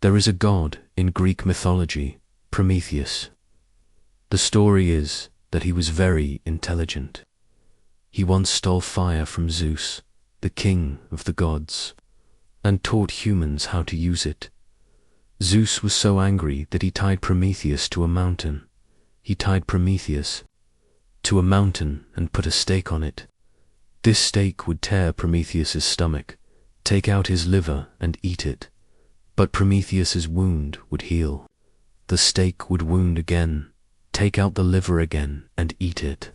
There is a god in Greek mythology, Prometheus. The story is that he was very intelligent. He once stole fire from Zeus, the king of the gods, and taught humans how to use it. Zeus was so angry that he tied Prometheus to a mountain. He tied Prometheus to a mountain and put a stake on it. This stake would tear Prometheus's stomach, take out his liver and eat it. But Prometheus's wound would heal. The stake would wound again, take out the liver again and eat it.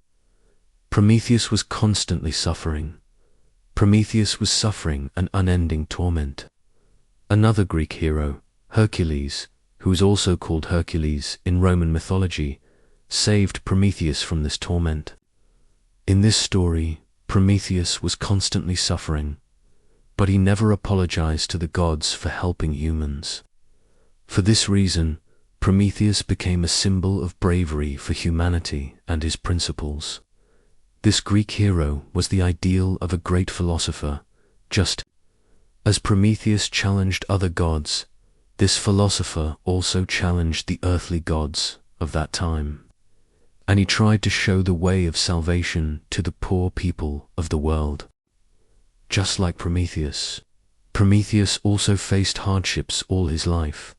Prometheus was constantly suffering. Prometheus was suffering an unending torment. Another Greek hero, Hercules, who is also called Hercules in Roman mythology, saved Prometheus from this torment. In this story, Prometheus was constantly suffering, but he never apologized to the gods for helping humans. For this reason, Prometheus became a symbol of bravery for humanity and his principles. This Greek hero was the ideal of a great philosopher. Just as Prometheus challenged other gods, this philosopher also challenged the earthly gods of that time. And he tried to show the way of salvation to the poor people of the world. Just like Prometheus, Prometheus also faced hardships all his life.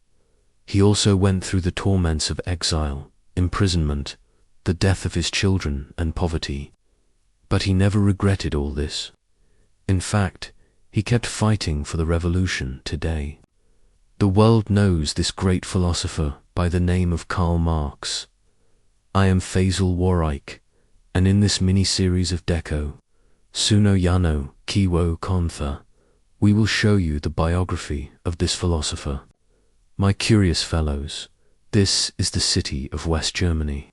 He also went through the torments of exile, imprisonment, the death of his children, and poverty. But he never regretted all this. In fact, he kept fighting for the revolution today. The world knows this great philosopher by the name of Karl Marx. I am Faisal Warike, and in this mini-series of Deco, Suno Yano Kiwo Kontha, we will show you the biography of this philosopher. My curious fellows, this is the city of West Germany.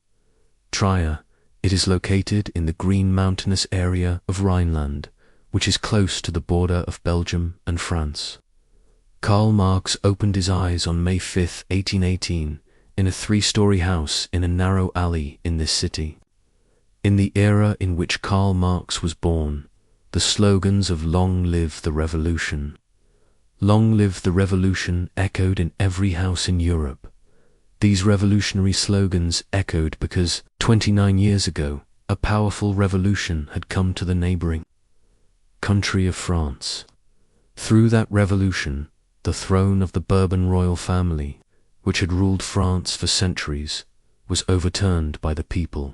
Trier. It is located in the green mountainous area of Rhineland, which is close to the border of Belgium and France. Karl Marx opened his eyes on May 5, 1818, in a 3-story house in a narrow alley in this city. In the era in which Karl Marx was born, the slogans of "Long live the Revolution," "Long live the Revolution" echoed in every house in Europe. These revolutionary slogans echoed because 29 years ago, a powerful revolution had come to the neighboring country of France. Through that revolution, the throne of the Bourbon royal family, which had ruled France for centuries, was overturned by the people.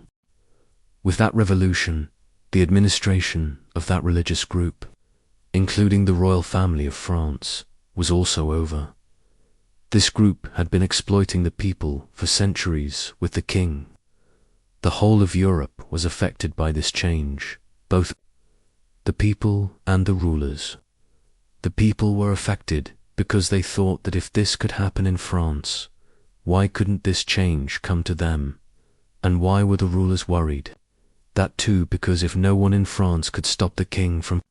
With that revolution, the administration of that religious group, including the royal family of France, was also over. This group had been exploiting the people for centuries with the king. The whole of Europe was affected by this change, both the people and the rulers. The people were affected because they thought that if this could happen in France, why couldn't this change come to them? And why were the rulers worried? That too because if no one in France could stop the king from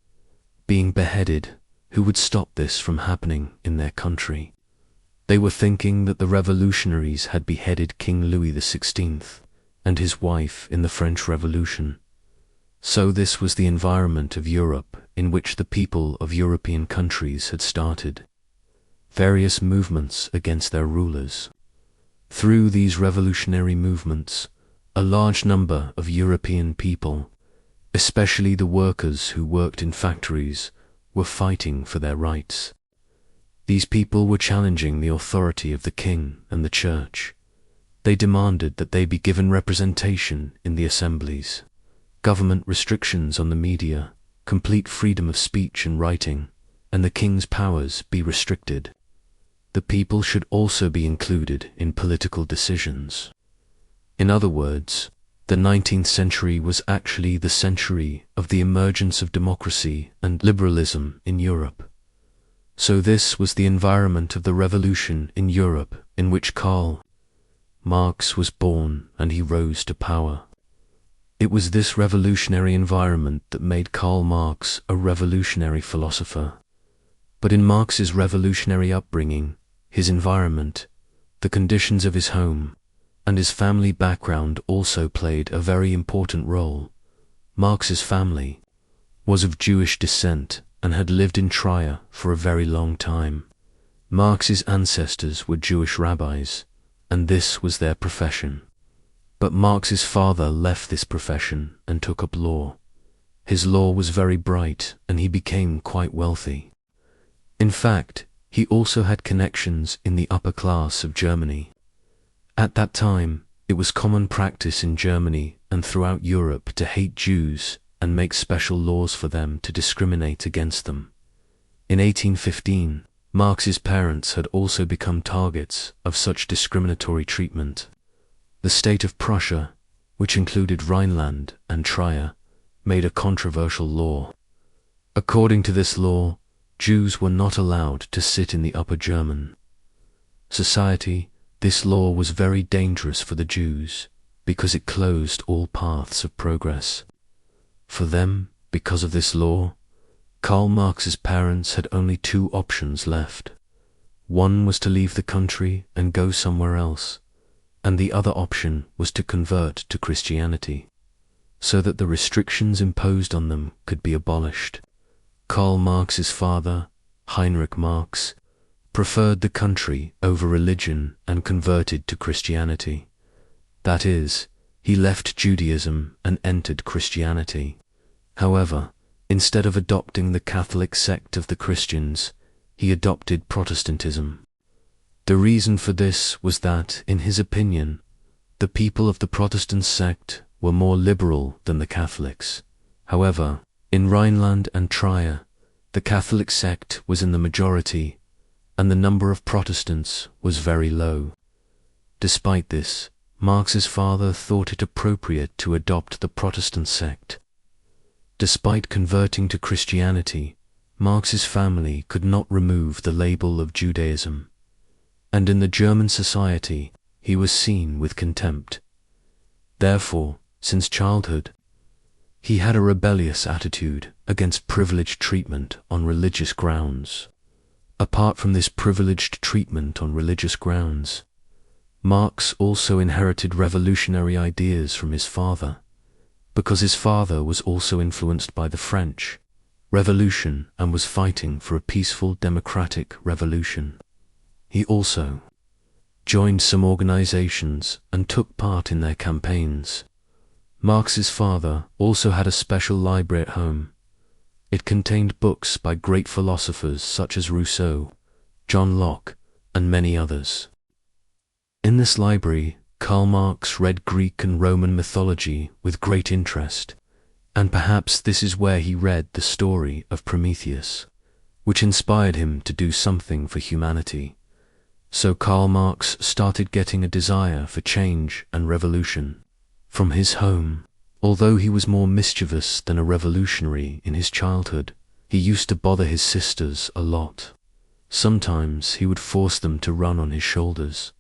being beheaded, who would stop this from happening in their country? They were thinking that the revolutionaries had beheaded King Louis XVI and his wife in the French Revolution. So this was the environment of Europe in which the people of European countries had started various movements against their rulers. Through these revolutionary movements, a large number of European people, especially the workers who worked in factories, were fighting for their rights. These people were challenging the authority of the king and the church. They demanded that they be given representation in the assemblies, government restrictions on the media, complete freedom of speech and writing, and the king's powers be restricted. The people should also be included in political decisions. In other words, the 19th century was actually the century of the emergence of democracy and liberalism in Europe. So this was the environment of the revolution in Europe in which Karl Marx was born and he rose to power. It was this revolutionary environment that made Karl Marx a revolutionary philosopher. But in Marx's revolutionary upbringing, his environment, the conditions of his home, and his family background also played a very important role. Marx's family was of Jewish descent and had lived in Trier for a very long time. Marx's ancestors were Jewish rabbis, and this was their profession. But Marx's father left this profession and took up law. His law was very bright, and he became quite wealthy. In fact, he also had connections in the upper class of Germany. At that time, it was common practice in Germany and throughout Europe to hate Jews and make special laws for them to discriminate against them. In 1815, Marx's parents had also become targets of such discriminatory treatment. The state of Prussia, which included Rhineland and Trier, made a controversial law. According to this law, Jews were not allowed to sit in the Upper German society. This law was very dangerous for the Jews because it closed all paths of progress. For them, because of this law, Karl Marx's parents had only two options left. One was to leave the country and go somewhere else, and the other option was to convert to Christianity, so that the restrictions imposed on them could be abolished. Karl Marx's father, Heinrich Marx, preferred the country over religion and converted to Christianity. That is, he left Judaism and entered Christianity. However, instead of adopting the Catholic sect of the Christians, he adopted Protestantism. The reason for this was that, in his opinion, the people of the Protestant sect were more liberal than the Catholics. However, in Rhineland and Trier, the Catholic sect was in the majority, and the number of Protestants was very low. Despite this, Marx's father thought it appropriate to adopt the Protestant sect. Despite converting to Christianity, Marx's family could not remove the label of Judaism, and in the German society he was seen with contempt. Therefore, since childhood, he had a rebellious attitude against privileged treatment on religious grounds. Apart from this privileged treatment on religious grounds, Marx also inherited revolutionary ideas from his father, because his father was also influenced by the French Revolution and was fighting for a peaceful democratic revolution. He also joined some organizations and took part in their campaigns. Marx's father also had a special library at home. It contained books by great philosophers such as Rousseau, John Locke, and many others. In this library, Karl Marx read Greek and Roman mythology with great interest, and perhaps this is where he read the story of Prometheus, which inspired him to do something for humanity. So Karl Marx started getting a desire for change and revolution from his home. Although he was more mischievous than a revolutionary in his childhood, he used to bother his sisters a lot. Sometimes he would force them to run on his shoulders,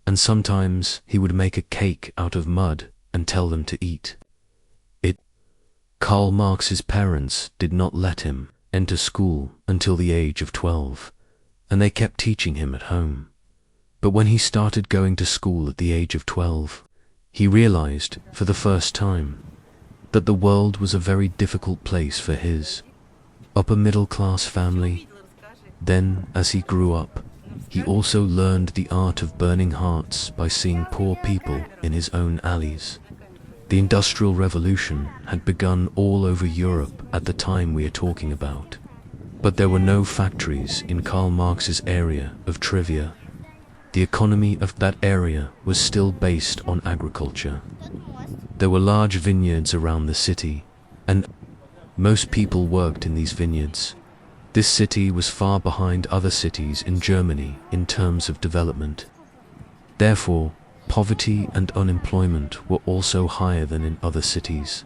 and sometimes he would make a cake out of mud and tell them to eat it. Karl Marx's parents did not let him enter school until the age of 12, and they kept teaching him at home. But when he started going to school at the age of 12, he realized, for the first time, that the world was a very difficult place for his upper-middle-class family. Then, as he grew up, he also learned the art of burning hearts by seeing poor people in his own alleys. The Industrial Revolution had begun all over Europe at the time we are talking about, but there were no factories in Karl Marx's area of Trivia. The economy of that area was still based on agriculture. There were large vineyards around the city, and most people worked in these vineyards. This city was far behind other cities in Germany in terms of development. Therefore, poverty and unemployment were also higher than in other cities.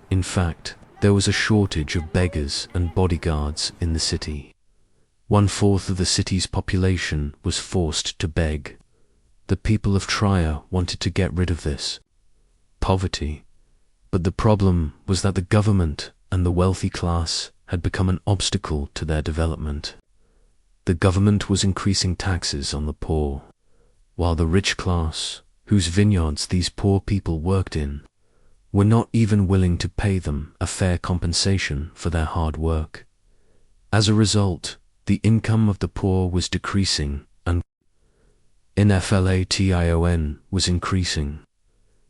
In fact, there was a shortage of beggars and bodyguards in the city. 1/4 of the city's population was forced to beg. The people of Trier wanted to get rid of this poverty, but the problem was that the government and the wealthy class had become an obstacle to their development. The government was increasing taxes on the poor, while the rich class, whose vineyards these poor people worked in, were not even willing to pay them a fair compensation for their hard work. As a result, The income of the poor was decreasing, and inflation was increasing.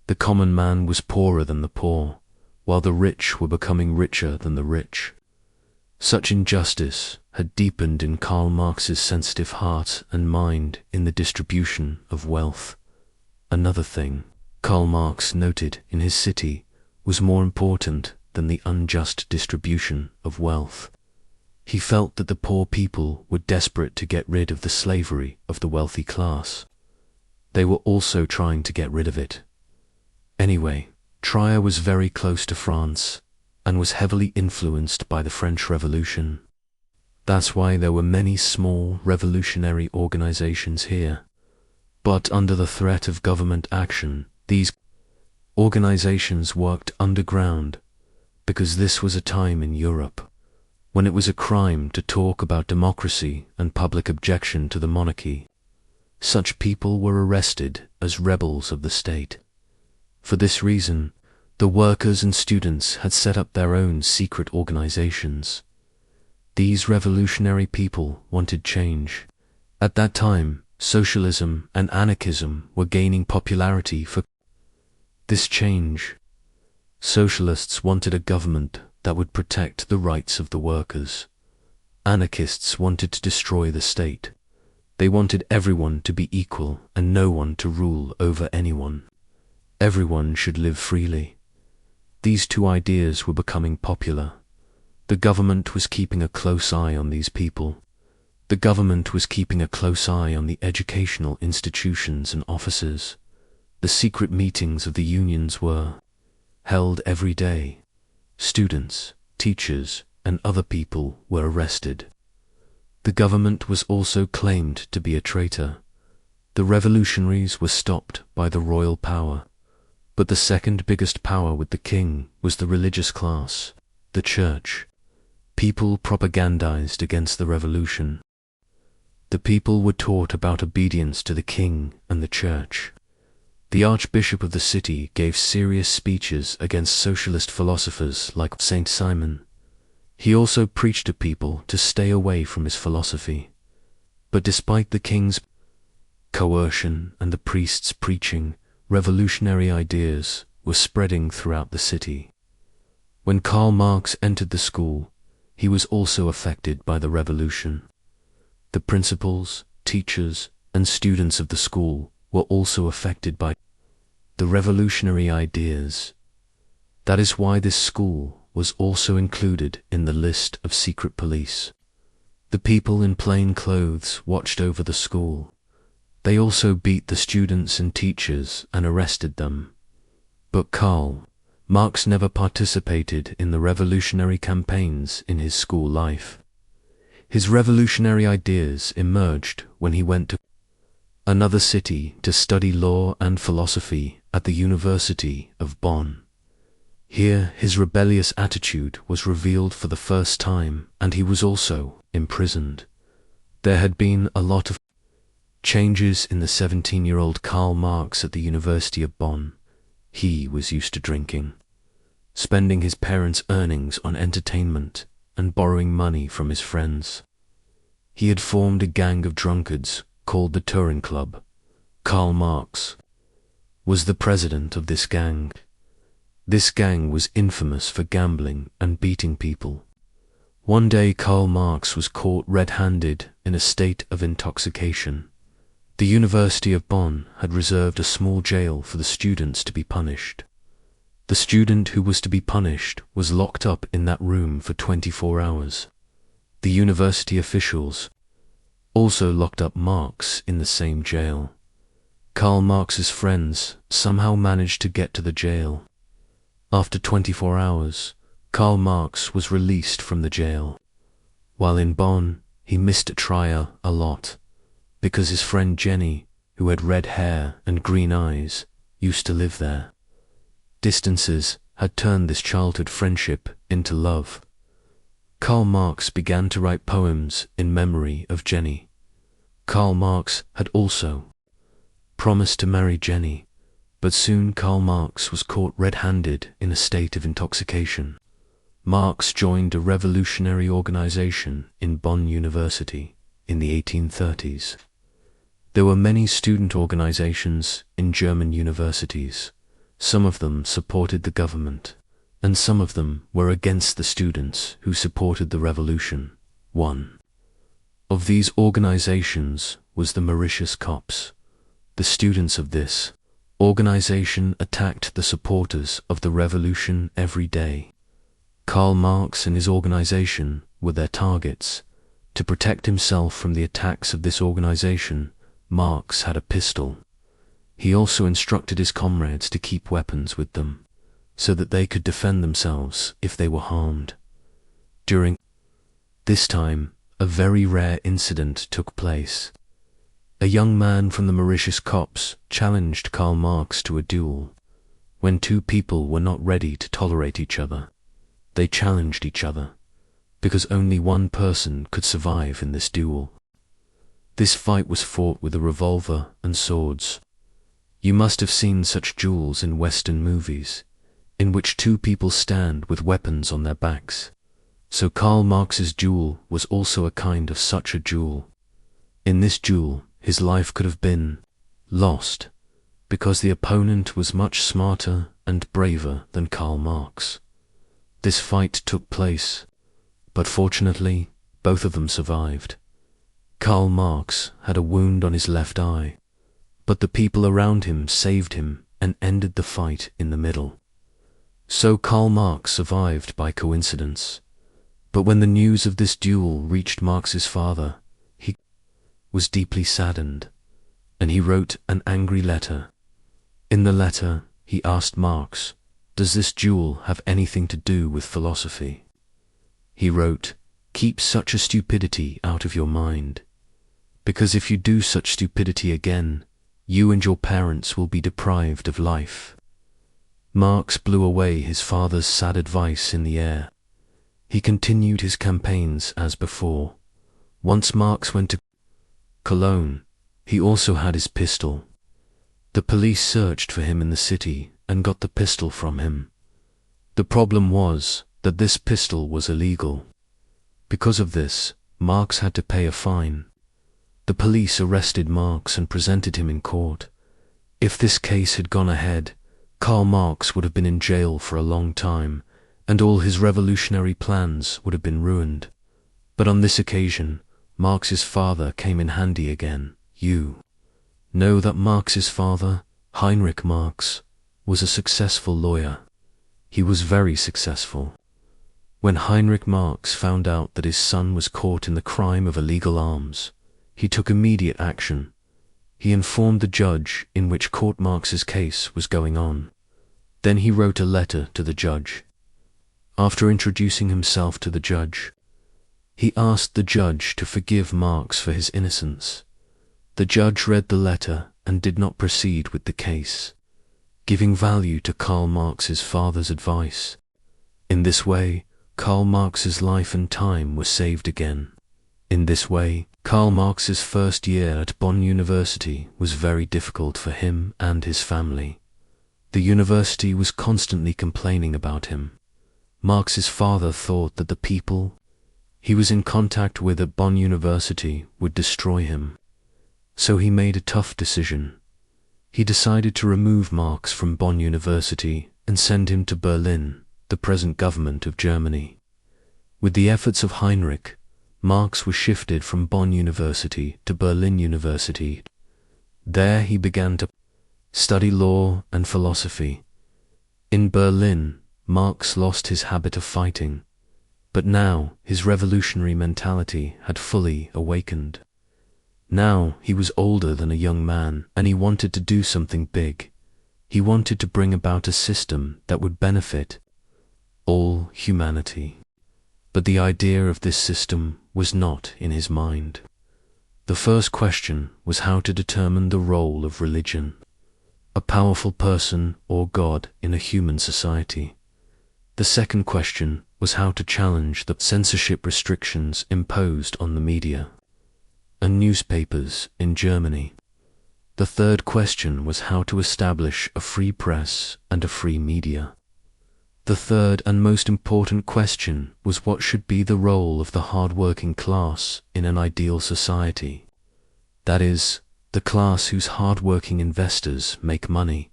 The common man was poorer than the poor, while the rich were becoming richer than the rich. Such injustice had deepened in Karl Marx's sensitive heart and mind in the distribution of wealth. Another thing Karl Marx noted in his city was more important than the unjust distribution of wealth. He felt that the poor people were desperate to get rid of the slavery of the wealthy class. They were also trying to get rid of it. Anyway, Trier was very close to France and was heavily influenced by the French Revolution. That's why there were many small revolutionary organizations here. But under the threat of government action, these organizations worked underground, because this was a time in Europe when it was a crime to talk about democracy and public objection to the monarchy. Such people were arrested as rebels of the state. For this reason, the workers and students had set up their own secret organizations. These revolutionary people wanted change. At that time, socialism and anarchism were gaining popularity for this change. Socialists wanted a government that would protect the rights of the workers. Anarchists wanted to destroy the state. They wanted everyone to be equal and no one to rule over anyone. Everyone should live freely. These two ideas were becoming popular. The government was keeping a close eye on these people. The government was keeping a close eye on the educational institutions and offices. The secret meetings of the unions were held every day. Students, teachers, and other people were arrested. The government was also claimed to be a traitor. The revolutionaries were stopped by the royal power. But the second biggest power with the king was the religious class, the church. People propagandized against the revolution. The people were taught about obedience to the king and the church. The archbishop of the city gave serious speeches against socialist philosophers like Saint Simon. He also preached to people to stay away from his philosophy. But despite the king's coercion and the priest's preaching, revolutionary ideas were spreading throughout the city. When Karl Marx entered the school, he was also affected by the revolution. The principals, teachers, and students of the school were also affected by the revolutionary ideas. That is why this school was also included in the list of secret police. The people in plain clothes watched over the school. They also beat the students and teachers and arrested them. But Karl Marx never participated in the revolutionary campaigns in his school life. His revolutionary ideas emerged when he went to another city to study law and philosophy at the University of Bonn. Here his rebellious attitude was revealed for the first time, and he was also imprisoned. There had been a lot of changes in the 17-year-old Karl Marx at the University of Bonn. He was used to drinking, spending his parents' earnings on entertainment, and borrowing money from his friends. He had formed a gang of drunkards called the Touring Club. Karl Marx was the president of this gang. This gang was infamous for gambling and beating people. One day Karl Marx was caught red-handed in a state of intoxication. The University of Bonn had reserved a small jail for the students to be punished. The student who was to be punished was locked up in that room for 24 hours. The university officials also locked up Marx in the same jail. Karl Marx's friends somehow managed to get to the jail. After 24 hours, Karl Marx was released from the jail. While in Bonn, he missed Trier a lot, because his friend Jenny, who had red hair and green eyes, used to live there. Distances had turned this childhood friendship into love. Karl Marx began to write poems in memory of Jenny. Karl Marx had also promised to marry Jenny, but soon Karl Marx was caught red-handed in a state of intoxication. Marx joined a revolutionary organization in Bonn University in the 1830s. There were many student organizations in German universities. Some of them supported the government, and some of them were against the students who supported the revolution. One of these organizations was the Mauritius Cops. The students of this organization attacked the supporters of the revolution every day. Karl Marx and his organization were their targets. To protect himself from the attacks of this organization, Marx had a pistol. He also instructed his comrades to keep weapons with them, so that they could defend themselves if they were harmed. During this time, a very rare incident took place. A young man from the Mauritius Cops challenged Karl Marx to a duel. When two people were not ready to tolerate each other, they challenged each other, because only one person could survive in this duel. This fight was fought with a revolver and swords. You must have seen such duels in Western movies, in which two people stand with weapons on their backs. So Karl Marx's duel was also a kind of such a duel. In this duel, his life could have been lost, because the opponent was much smarter and braver than Karl Marx. This fight took place, but fortunately, both of them survived. Karl Marx had a wound on his left eye, but the people around him saved him and ended the fight in the middle. So Karl Marx survived by coincidence. But when the news of this duel reached Marx's father, he was deeply saddened, and he wrote an angry letter. In the letter, he asked Marx, "Does this duel have anything to do with philosophy?" He wrote, "Keep such a stupidity out of your mind, because if you do such stupidity again, you and your parents will be deprived of life." Marx blew away his father's sad advice in the air. He continued his campaigns as before. Once Marx went to Cologne, he also had his pistol. The police searched for him in the city and got the pistol from him. The problem was that this pistol was illegal. Because of this, Marx had to pay a fine. The police arrested Marx and presented him in court. If this case had gone ahead, Karl Marx would have been in jail for a long time, and all his revolutionary plans would have been ruined. But on this occasion, Marx's father came in handy again. You know that Marx's father, Heinrich Marx, was a successful lawyer. He was very successful. When Heinrich Marx found out that his son was caught in the crime of illegal arms, he took immediate action. He informed the judge in which court Marx's case was going on. Then he wrote a letter to the judge. After introducing himself to the judge, he asked the judge to forgive Marx for his innocence. The judge read the letter and did not proceed with the case, giving value to Karl Marx's father's advice. In this way, Karl Marx's life and time were saved again. In this way, Karl Marx's first year at Bonn University was very difficult for him and his family. The university was constantly complaining about him. Marx's father thought that the people he was in contact with at Bonn University would destroy him. So he made a tough decision. He decided to remove Marx from Bonn University and send him to Berlin, the present government of Germany. With the efforts of Heinrich, Marx was shifted from Bonn University to Berlin University. There he began to study law and philosophy. In Berlin, Marx lost his habit of fighting, but now his revolutionary mentality had fully awakened. Now he was older than a young man, and he wanted to do something big. He wanted to bring about a system that would benefit all humanity. But the idea of this system was not in his mind. The first question was how to determine the role of religion, a powerful person or God in a human society. The second question was how to challenge the censorship restrictions imposed on the media and newspapers in Germany. The third question was how to establish a free press and a free media. The third and most important question was what should be the role of the hard-working class in an ideal society. That is, the class whose hard-working investors make money.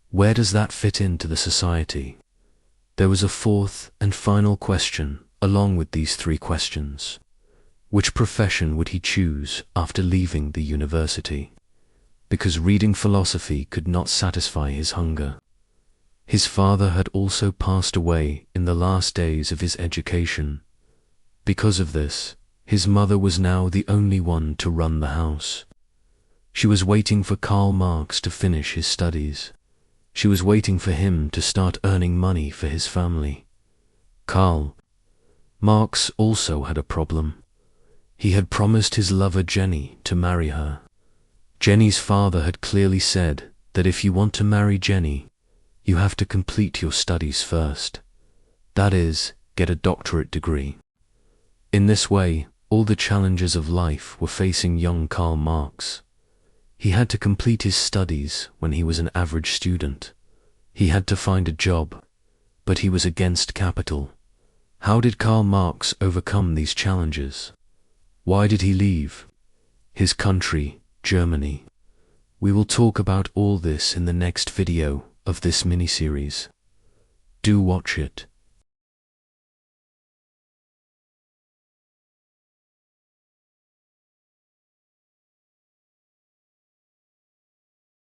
Where does that fit into the society? There was a fourth and final question along with these three questions. Which profession would he choose after leaving the university? Because reading philosophy could not satisfy his hunger. His father had also passed away in the last days of his education. Because of this, his mother was now the only one to run the house. She was waiting for Karl Marx to finish his studies. She was waiting for him to start earning money for his family. Karl Marx also had a problem. He had promised his lover Jenny to marry her. Jenny's father had clearly said that if you want to marry Jenny, you have to complete your studies first. That is, get a doctorate degree. In this way, all the challenges of life were facing young Karl Marx. He had to complete his studies when he was an average student. He had to find a job, but he was against capital. How did Karl Marx overcome these challenges? Why did he leave his country, Germany? We will talk about all this in the next video of this mini-series. Do watch it.